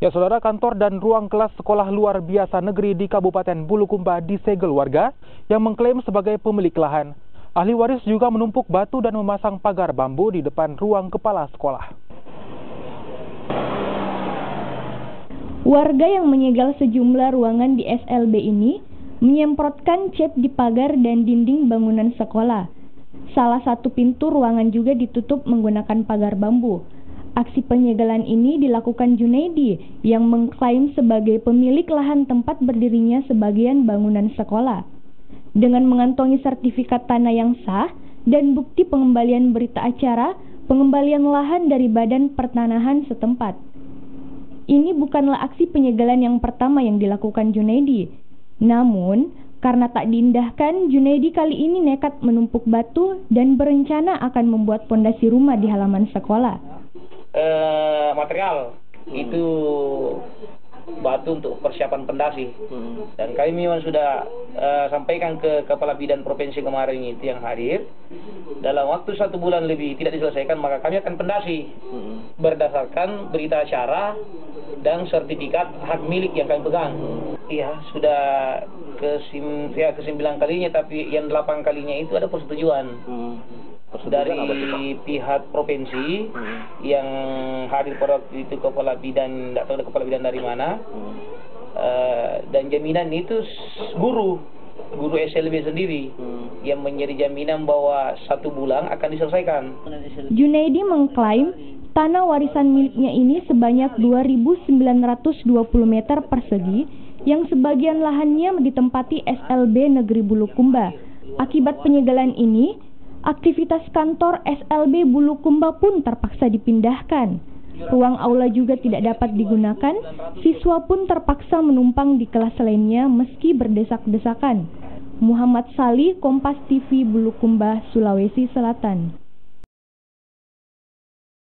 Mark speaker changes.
Speaker 1: Ya, saudara, kantor dan ruang kelas sekolah luar biasa negeri di Kabupaten Bulukumba disegel warga yang mengklaim sebagai pemilik lahan. Ahli waris juga menumpuk batu dan memasang pagar bambu di depan ruang kepala sekolah.
Speaker 2: Warga yang menyegel sejumlah ruangan di SLB ini menyemprotkan cat di pagar dan dinding bangunan sekolah. Salah satu pintu ruangan juga ditutup menggunakan pagar bambu. Aksi penyegelan ini dilakukan Junaidi yang mengklaim sebagai pemilik lahan tempat berdirinya sebagian bangunan sekolah. Dengan mengantongi sertifikat tanah yang sah dan bukti pengembalian berita acara pengembalian lahan dari Badan Pertanahan setempat. Ini bukanlah aksi penyegelan yang pertama yang dilakukan Junaidi. Namun, karena tak diindahkan, Junaidi kali ini nekat menumpuk batu dan berencana akan membuat pondasi rumah di halaman sekolah.
Speaker 3: Material itu batu untuk persiapan pondasi, dan kami memang sudah sampaikan ke Kepala Bidan Provinsi kemarin itu yang hadir, dalam waktu 1 bulan lebih tidak diselesaikan maka kami akan pondasi berdasarkan berita acara dan sertifikat hak milik yang kami pegang. Iya, sudah ke-9 kalinya, tapi yang 8 kalinya itu ada persetujuan dari pihak provinsi yang hadir pada waktu itu. Kepala Bidan, tidak tahu Kepala Bidan dari mana, dan jaminan itu guru SLB sendiri yang menjadi jaminan bahwa 1 bulan akan diselesaikan.
Speaker 2: Junaidi mengklaim tanah warisan miliknya ini sebanyak 2.920 meter persegi yang sebagian lahannya ditempati SLB Negeri Bulukumba. Akibat penyegelan ini, aktivitas kantor SLB Bulukumba pun terpaksa dipindahkan. Ruang aula juga tidak dapat digunakan, siswa pun terpaksa menumpang di kelas lainnya meski berdesak-desakan. Muhammad Salih, Kompas TV, Bulukumba, Sulawesi Selatan.